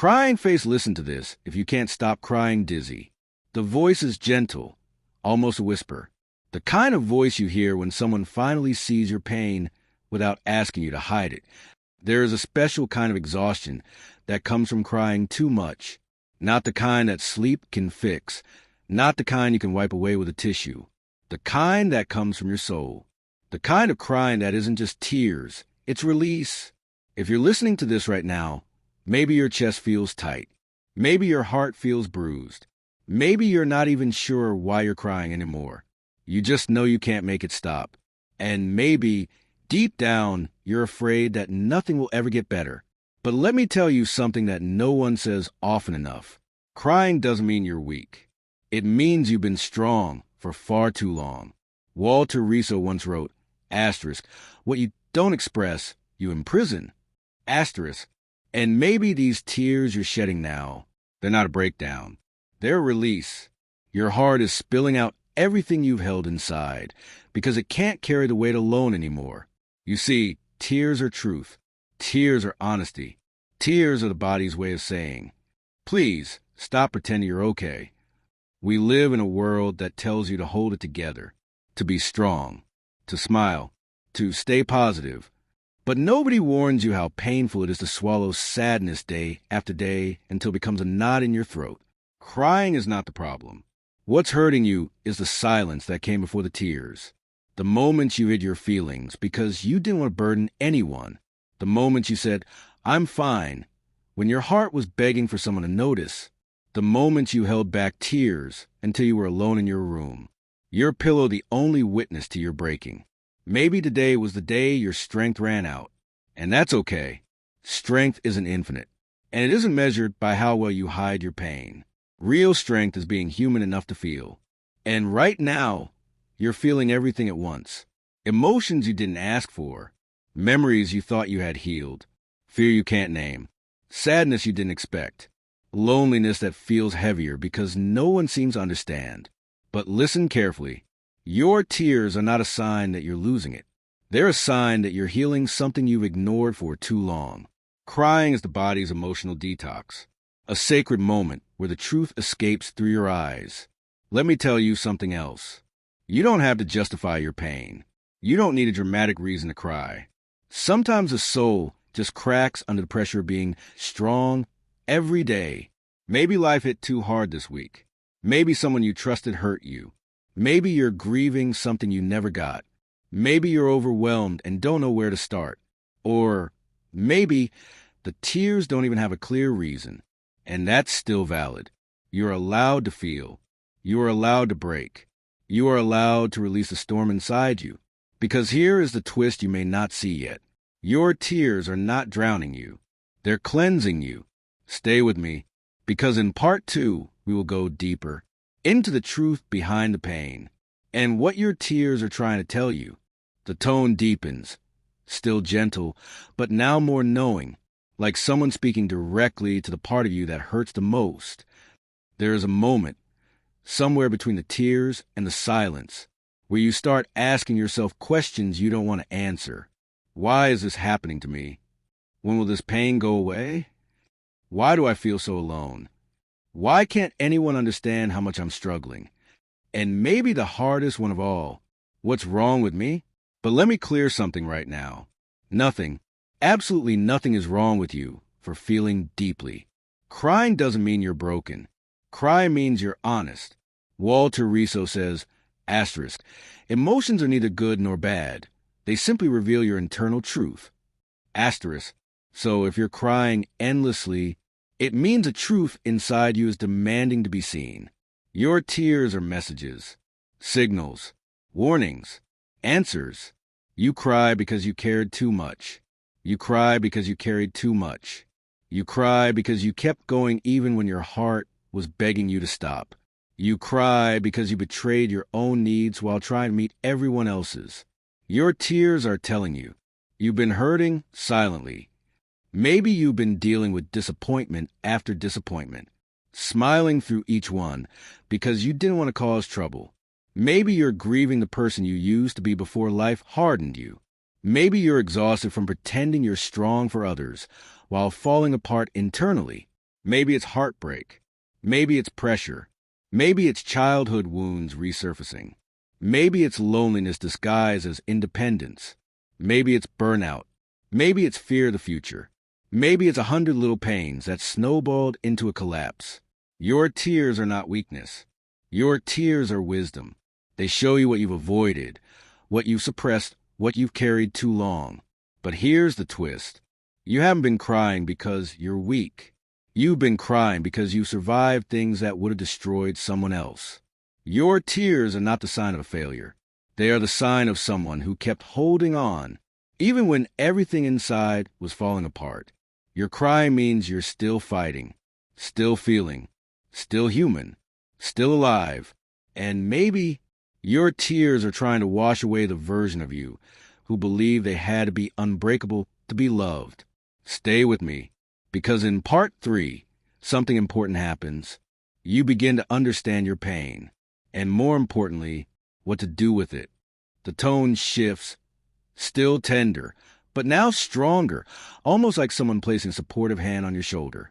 Crying face, listen to this if you can't stop crying dizzy. The voice is gentle, almost a whisper. The kind of voice you hear when someone finally sees your pain without asking you to hide it. There is a special kind of exhaustion that comes from crying too much. Not the kind that sleep can fix. Not the kind you can wipe away with a tissue. The kind that comes from your soul. The kind of crying that isn't just tears. It's release. If you're listening to this right now, maybe your chest feels tight. Maybe your heart feels bruised. Maybe you're not even sure why you're crying anymore. You just know you can't make it stop. And maybe, deep down, you're afraid that nothing will ever get better. But let me tell you something that no one says often enough. Crying doesn't mean you're weak. It means you've been strong for far too long. Walter Riso once wrote, asterisk, what you don't express, you imprison. Asterisk. And maybe these tears you're shedding now, they're not a breakdown. They're a release. Your heart is spilling out everything you've held inside because it can't carry the weight alone anymore. You see, tears are truth. Tears are honesty. Tears are the body's way of saying, please stop pretending you're okay. We live in a world that tells you to hold it together, to be strong, to smile, to stay positive. But nobody warns you how painful it is to swallow sadness day after day until it becomes a knot in your throat. Crying is not the problem. What's hurting you is the silence that came before the tears. The moments you hid your feelings because you didn't want to burden anyone. The moments you said, I'm fine, when your heart was begging for someone to notice. The moments you held back tears until you were alone in your room. Your pillow the only witness to your breaking. Maybe today was the day your strength ran out. And that's okay. Strength isn't infinite. And it isn't measured by how well you hide your pain. Real strength is being human enough to feel. And right now, you're feeling everything at once. Emotions you didn't ask for. Memories you thought you had healed. Fear you can't name. Sadness you didn't expect. Loneliness that feels heavier because no one seems to understand. But listen carefully. Your tears are not a sign that you're losing it. They're a sign that you're healing something you've ignored for too long. Crying is the body's emotional detox. A sacred moment where the truth escapes through your eyes. Let me tell you something else. You don't have to justify your pain. You don't need a dramatic reason to cry. Sometimes the soul just cracks under the pressure of being strong every day. Maybe life hit too hard this week. Maybe someone you trusted hurt you. Maybe you're grieving something you never got. Maybe you're overwhelmed and don't know where to start. Or maybe the tears don't even have a clear reason. And that's still valid. You're allowed to feel. You are allowed to break. You are allowed to release the storm inside you. Because here is the twist you may not see yet. Your tears are not drowning you. They're cleansing you. Stay with me, because in part 2, we will go deeper into the truth behind the pain and what your tears are trying to tell you. The tone deepens, still gentle, but now more knowing, like someone speaking directly to the part of you that hurts the most. There is a moment, somewhere between the tears and the silence, where you start asking yourself questions you don't want to answer. Why is this happening to me? When will this pain go away? Why do I feel so alone? Why can't anyone understand how much I'm struggling? And maybe the hardest one of all, what's wrong with me? But let me clear something right now. Nothing, absolutely nothing is wrong with you for feeling deeply. Crying doesn't mean you're broken. Crying means you're honest. Walter Riso says, asterisk, emotions are neither good nor bad. They simply reveal your internal truth. Asterisk. So if you're crying endlessly, it means a truth inside you is demanding to be seen. Your tears are messages, signals, warnings, answers. You cry because you cared too much. You cry because you carried too much. You cry because you kept going even when your heart was begging you to stop. You cry because you betrayed your own needs while trying to meet everyone else's. Your tears are telling you, you've been hurting silently. Maybe you've been dealing with disappointment after disappointment, smiling through each one because you didn't want to cause trouble. Maybe you're grieving the person you used to be before life hardened you. Maybe you're exhausted from pretending you're strong for others while falling apart internally. Maybe it's heartbreak. Maybe it's pressure. Maybe it's childhood wounds resurfacing. Maybe it's loneliness disguised as independence. Maybe it's burnout. Maybe it's fear of the future. Maybe it's 100 little pains that snowballed into a collapse. Your tears are not weakness. Your tears are wisdom. They show you what you've avoided, what you've suppressed, what you've carried too long. But here's the twist. You haven't been crying because you're weak. You've been crying because you survived things that would have destroyed someone else. Your tears are not the sign of a failure. They are the sign of someone who kept holding on, even when everything inside was falling apart. Your crying means you're still fighting, still feeling, still human, still alive, and maybe your tears are trying to wash away the version of you who believed they had to be unbreakable to be loved. Stay with me, because in part 3, something important happens. You begin to understand your pain, and more importantly, what to do with it. The tone shifts, still tender, but now stronger, almost like someone placing a supportive hand on your shoulder.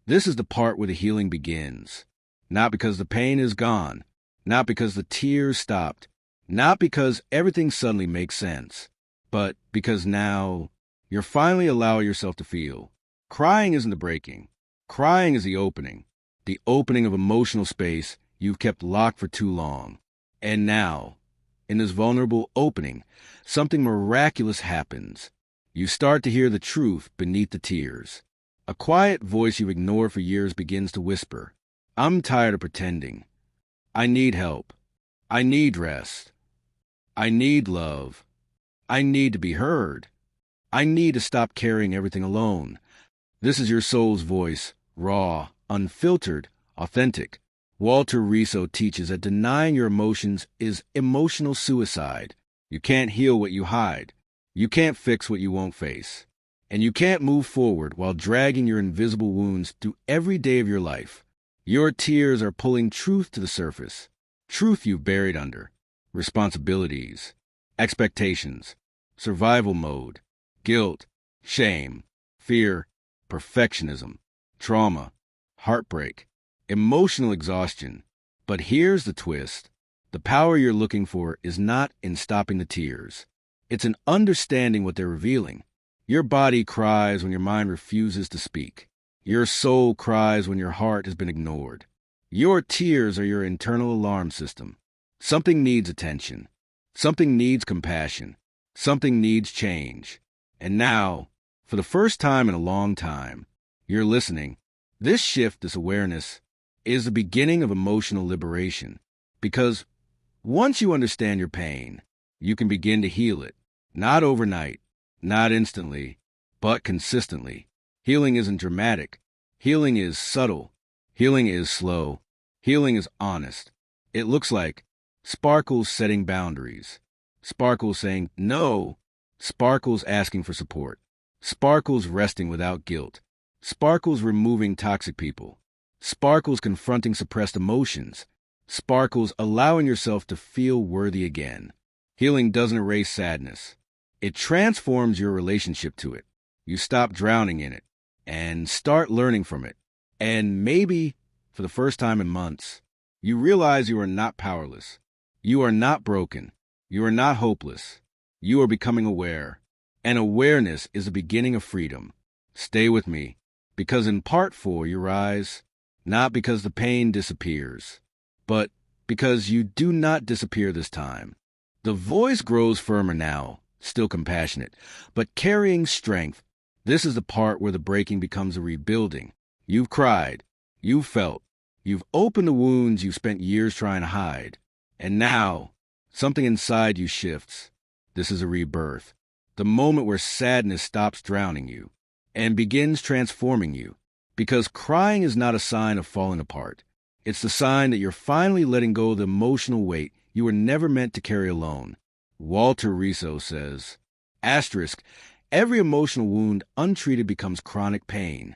This is the part where the healing begins. Not because the pain is gone, not because the tears stopped, not because everything suddenly makes sense, but because now you're finally allowing yourself to feel. Crying isn't the breaking. Crying is the opening of emotional space you've kept locked for too long. And now, in this vulnerable opening, something miraculous happens. You start to hear the truth beneath the tears. A quiet voice you've ignored for years begins to whisper, "I'm tired of pretending. I need help. I need rest. I need love. I need to be heard. I need to stop carrying everything alone." This is your soul's voice, raw, unfiltered, authentic. Walter Riso teaches that denying your emotions is emotional suicide. You can't heal what you hide. You can't fix what you won't face. And you can't move forward while dragging your invisible wounds through every day of your life. Your tears are pulling truth to the surface, truth you've buried under, responsibilities, expectations, survival mode, guilt, shame, fear, perfectionism, trauma, heartbreak, emotional exhaustion. But here's the twist. The power you're looking for is not in stopping the tears. It's in understanding what they're revealing. Your body cries when your mind refuses to speak. Your soul cries when your heart has been ignored. Your tears are your internal alarm system. Something needs attention. Something needs compassion. Something needs change. And now, for the first time in a long time, you're listening. This shift, this awareness, is the beginning of emotional liberation. Because once you understand your pain, you can begin to heal it. Not overnight, not instantly, but consistently. Healing isn't dramatic. Healing is subtle. Healing is slow. Healing is honest. It looks like Sparkles setting boundaries. Sparkles saying no. Sparkles asking for support. Sparkles resting without guilt. Sparkles removing toxic people. Sparkles confronting suppressed emotions. Sparkles allowing yourself to feel worthy again. Healing doesn't erase sadness. It transforms your relationship to it. You stop drowning in it and start learning from it. And maybe, for the first time in months, you realize you are not powerless. You are not broken. You are not hopeless. You are becoming aware. And awareness is the beginning of freedom. Stay with me, because in part 4 you rise, not because the pain disappears, but because you do not disappear this time. The voice grows firmer now, still compassionate, but carrying strength. This is the part where the breaking becomes a rebuilding. You've cried. You've felt. You've opened the wounds you spent years trying to hide. And now, something inside you shifts. This is a rebirth. The moment where sadness stops drowning you and begins transforming you. Because crying is not a sign of falling apart. It's the sign that you're finally letting go of the emotional weight you were never meant to carry alone. Walter Riso says, asterisk, every emotional wound untreated becomes chronic pain.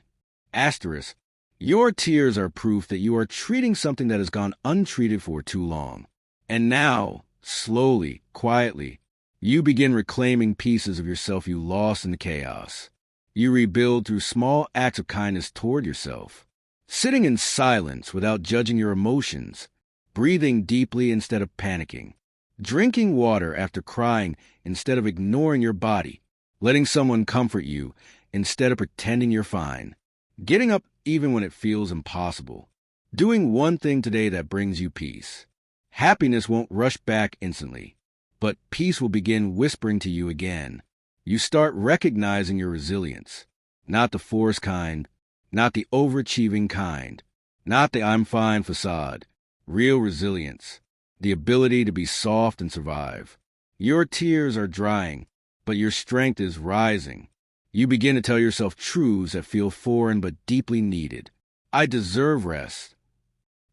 Asterisk, your tears are proof that you are treating something that has gone untreated for too long. And now, slowly, quietly, you begin reclaiming pieces of yourself you lost in the chaos. You rebuild through small acts of kindness toward yourself. Sitting in silence without judging your emotions, breathing deeply instead of panicking, drinking water after crying instead of ignoring your body, letting someone comfort you instead of pretending you're fine, getting up even when it feels impossible, doing one thing today that brings you peace. Happiness won't rush back instantly, but peace will begin whispering to you again. You start recognizing your resilience, not the forced kind, not the overachieving kind, not the I'm fine facade. Real resilience, the ability to be soft and survive. Your tears are drying, but your strength is rising. You begin to tell yourself truths that feel foreign but deeply needed. I deserve rest.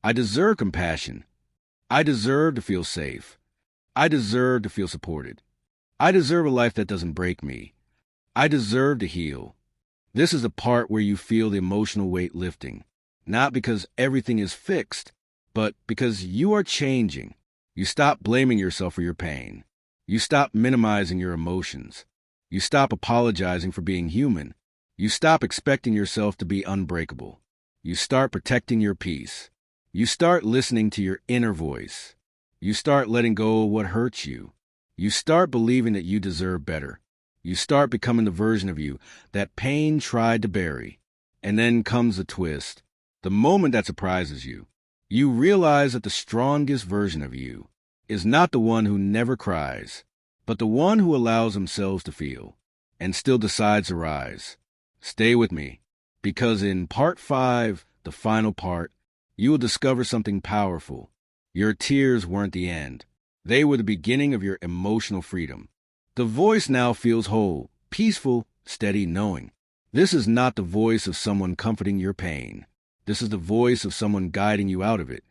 I deserve compassion. I deserve to feel safe. I deserve to feel supported. I deserve a life that doesn't break me. I deserve to heal. This is the part where you feel the emotional weight lifting, not because everything is fixed, but because you are changing. You stop blaming yourself for your pain. You stop minimizing your emotions. You stop apologizing for being human. You stop expecting yourself to be unbreakable. You start protecting your peace. You start listening to your inner voice. You start letting go of what hurts you. You start believing that you deserve better. You start becoming the version of you that pain tried to bury. And then comes the twist, the moment that surprises you. You realize that the strongest version of you is not the one who never cries, but the one who allows themselves to feel and still decides to rise. Stay with me, because in part 5, the final part, you will discover something powerful. Your tears weren't the end. They were the beginning of your emotional freedom. The voice now feels whole, peaceful, steady, knowing. This is not the voice of someone comforting your pain. This is the voice of someone guiding you out of it.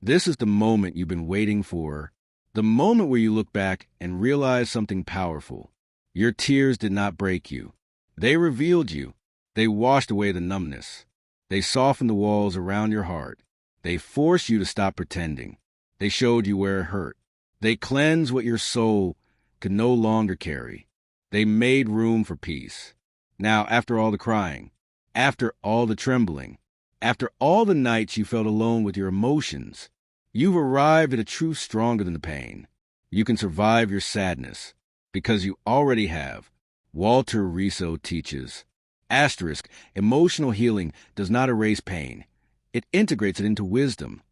This is the moment you've been waiting for, the moment where you look back and realize something powerful. Your tears did not break you. They revealed you. They washed away the numbness. They softened the walls around your heart. They forced you to stop pretending. They showed you where it hurt. They cleansed what your soul could no longer carry. They made room for peace. Now, after all the crying, after all the trembling, after all the nights you felt alone with your emotions, you've arrived at a truth stronger than the pain. You can survive your sadness, because you already have. Walter Riso teaches, asterisk, emotional healing does not erase pain. It integrates it into wisdom.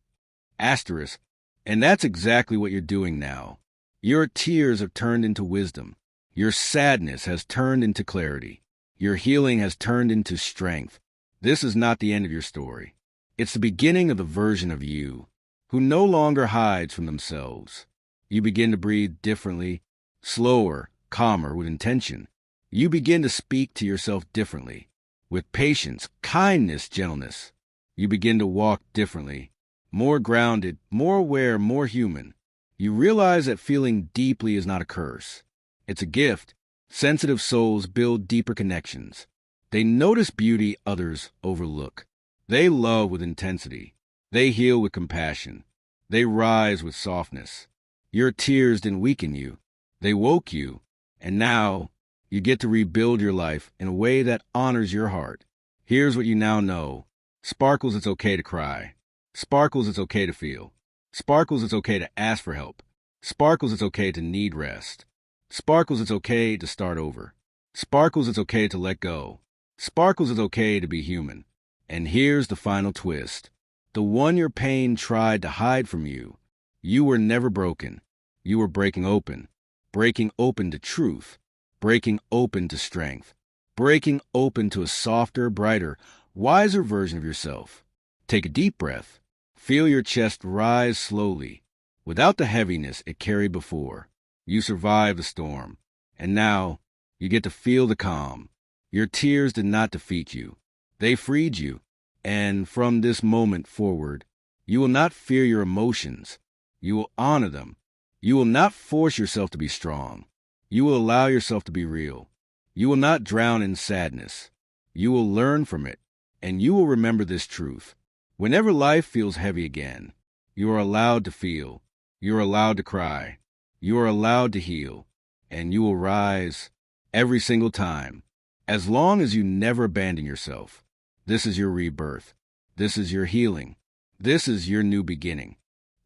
Asterisk, and that's exactly what you're doing now. Your tears have turned into wisdom. Your sadness has turned into clarity. Your healing has turned into strength. This is not the end of your story. It's the beginning of the version of you who no longer hides from themselves. You begin to breathe differently, slower, calmer, with intention. You begin to speak to yourself differently, with patience, kindness, gentleness. You begin to walk differently, more grounded, more aware, more human. You realize that feeling deeply is not a curse. It's a gift. Sensitive souls build deeper connections. They notice beauty others overlook. They love with intensity. They heal with compassion. They rise with softness. Your tears didn't weaken you. They woke you. And now you get to rebuild your life in a way that honors your heart. Here's what you now know. Sparkles, it's okay to cry. Sparkles, it's okay to feel. Sparkles, it's okay to ask for help. Sparkles, it's okay to need rest. Sparkles, it's okay to start over. Sparkles, it's okay to let go. Sparkles, it's okay to be human. And here's the final twist. The one your pain tried to hide from you. You were never broken. You were breaking open to truth, breaking open to strength, breaking open to a softer, brighter, wiser version of yourself. Take a deep breath. Feel your chest rise slowly, without the heaviness it carried before. You survived the storm, and now you get to feel the calm. Your tears did not defeat you. They freed you. And from this moment forward, you will not fear your emotions. You will honor them. You will not force yourself to be strong. You will allow yourself to be real. You will not drown in sadness. You will learn from it, and you will remember this truth. Whenever life feels heavy again, you are allowed to feel. You are allowed to cry. You are allowed to heal, and you will rise every single time. As long as you never abandon yourself, this is your rebirth. This is your healing. This is your new beginning.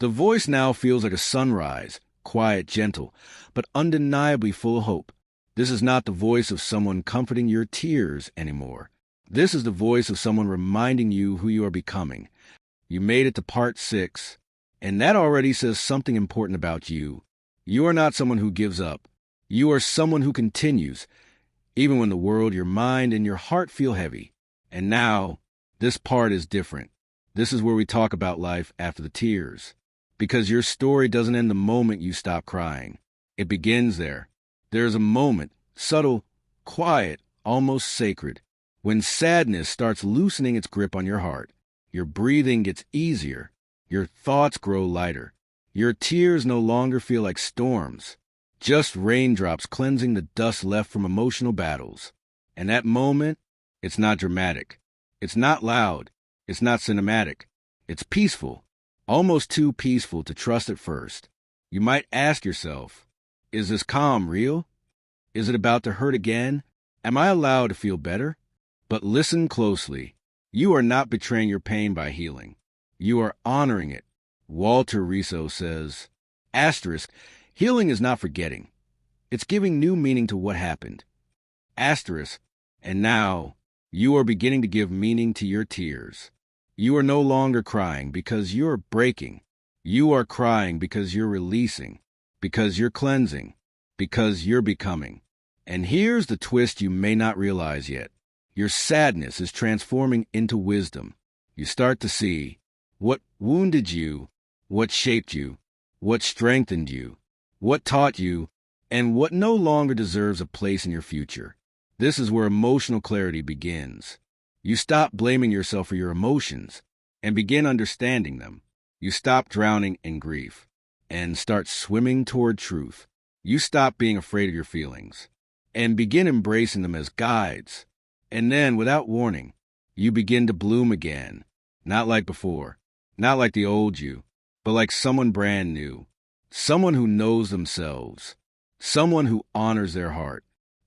The voice now feels like a sunrise, quiet, gentle, but undeniably full of hope. This is not the voice of someone comforting your tears anymore. This is the voice of someone reminding you who you are becoming. You made it to part 6, and that already says something important about you. You are not someone who gives up. You are someone who continues, even when the world, your mind, and your heart feel heavy. And now, this part is different. This is where we talk about life after the tears. Because your story doesn't end the moment you stop crying. It begins there. There is a moment, subtle, quiet, almost sacred, when sadness starts loosening its grip on your heart. Your breathing gets easier. Your thoughts grow lighter. Your tears no longer feel like storms, just raindrops cleansing the dust left from emotional battles. And that moment, it's not dramatic. It's not loud. It's not cinematic. It's peaceful, almost too peaceful to trust at first. You might ask yourself, is this calm real? Is it about to hurt again? Am I allowed to feel better? But listen closely. You are not betraying your pain by healing. You are honoring it. Walter Riso says, asterisk, healing is not forgetting. It's giving new meaning to what happened. Asterisk, and now you are beginning to give meaning to your tears. You are no longer crying because you're breaking. You are crying because you're releasing, because you're cleansing, because you're becoming. And here's the twist you may not realize yet. Your sadness is transforming into wisdom. You start to see what wounded you, what shaped you, what strengthened you, what taught you, and what no longer deserves a place in your future. This is where emotional clarity begins. You stop blaming yourself for your emotions and begin understanding them. You stop drowning in grief and start swimming toward truth. You stop being afraid of your feelings and begin embracing them as guides. And then, without warning, you begin to bloom again. Not like before, not like the old you, but like someone brand new. Someone who knows themselves. Someone who honors their heart.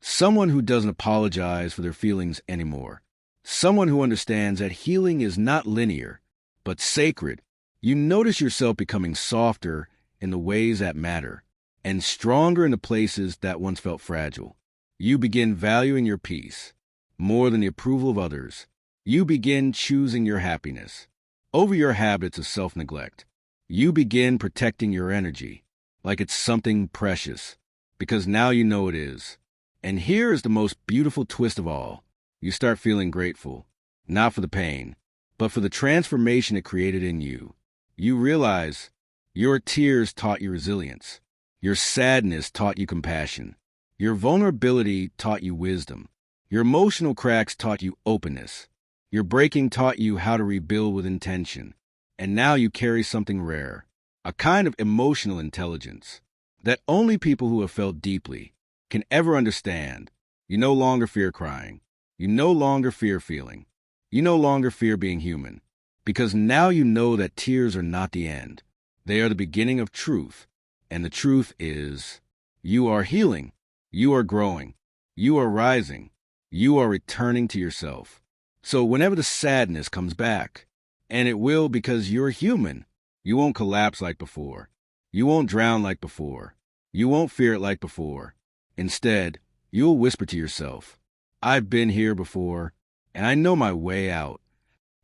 Someone who doesn't apologize for their feelings anymore. Someone who understands that healing is not linear, but sacred. You notice yourself becoming softer in the ways that matter, and stronger in the places that once felt fragile. You begin valuing your peace more than the approval of others. You begin choosing your happiness over your habits of self-neglect. You begin protecting your energy like it's something precious, because now you know it is. And here is the most beautiful twist of all. You start feeling grateful, not for the pain, but for the transformation it created in you. You realize your tears taught you resilience. Your sadness taught you compassion. Your vulnerability taught you wisdom. Your emotional cracks taught you openness. Your breaking taught you how to rebuild with intention. And now you carry something rare, a kind of emotional intelligence that only people who have felt deeply can ever understand. You no longer fear crying. You no longer fear feeling. You no longer fear being human. Because now you know that tears are not the end. They are the beginning of truth. And the truth is, you are healing. You are growing. You are rising. You are returning to yourself. So whenever the sadness comes back, and it will because you're human, you won't collapse like before. You won't drown like before. You won't fear it like before. Instead, you'll whisper to yourself, I've been here before, and I know my way out.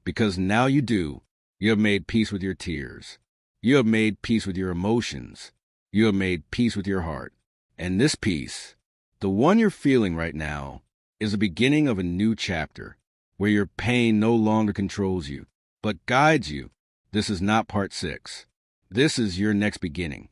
Because now you do. You have made peace with your tears. You have made peace with your emotions. You have made peace with your heart. And this peace, the one you're feeling right now, is the beginning of a new chapter, where your pain no longer controls you, but guides you. This is not part 6. This is your next beginning.